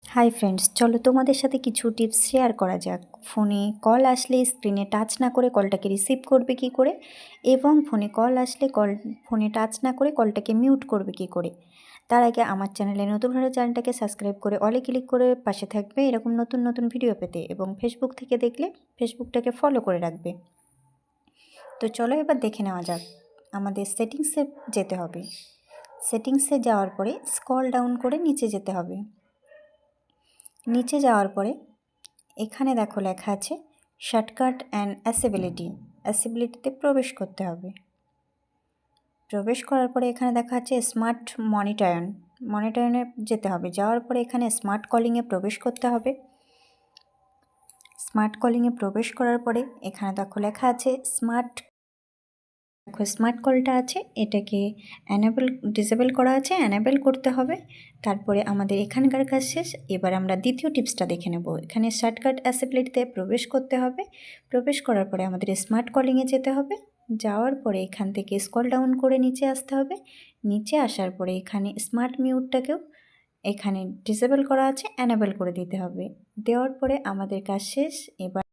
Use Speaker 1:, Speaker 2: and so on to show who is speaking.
Speaker 1: Hi friends, চলো তোমাদের সাথে কিছু টিপস শেয়ার করা যাক। ফোনে কল আসলে স্ক্রিনে টাচ না করে কলটাকে রিসিভ করবে কি করে, এবং ফোনে কল আসলে ফোনে টাচ না করে কলটাকে মিউট করবে কি করে। তার আগে আমার চ্যানেলে নতুন হলে চ্যানেলটাকে সাবস্ক্রাইব করে অলে ক্লিক করে পাশে থাকবে এরকম নতুন নতুন ভিডিও পেতে, এবং ফেসবুক থেকে দেখলে ফেসবুকটাকে ফলো করে রাখবে। তো চলো এবার দেখে নেওয়া যাক। আমাদের সেটিংসে যেতে হবে। সেটিংসে যাওয়ার পরে স্ক্রল ডাউন করে নিচে যেতে হবে। নিচে যাওয়ার পরে এখানে দেখো লেখা আছে শর্টকাট অ্যান্ড অ্যাসেবিলিটিতে প্রবেশ করতে হবে। প্রবেশ করার পরে এখানে দেখা আছে স্মার্ট মনিটরনে যেতে হবে। যাওয়ার পরে এখানে স্মার্ট কলিংয়ে প্রবেশ করতে হবে। স্মার্ট কলিংয়ে প্রবেশ করার পরে এখানে দেখো লেখা আছে স্মার্ট কলটা আছে, এটাকে ডিসেবল করা আছে, অ্যানেবল করতে হবে। তারপরে আমাদের এখানকার কাজ শেষ। এবার আমরা দ্বিতীয় টিপসটা দেখে নেব। এখানে শর্টকাট অ্যাসেবিলিটিতে প্রবেশ করতে হবে। প্রবেশ করার পরে আমাদের স্মার্ট কলিংয়ে যেতে হবে। যাওয়ার পরে এখান থেকে স্ক্রল ডাউন করে নিচে আসতে হবে। নিচে আসার পরে এখানে স্মার্ট মিউটটাকেও এখানে ডিসেবল করা আছে, অ্যানেবল করে দিতে হবে। দেওয়ার পরে আমাদের কাজ শেষ। এবার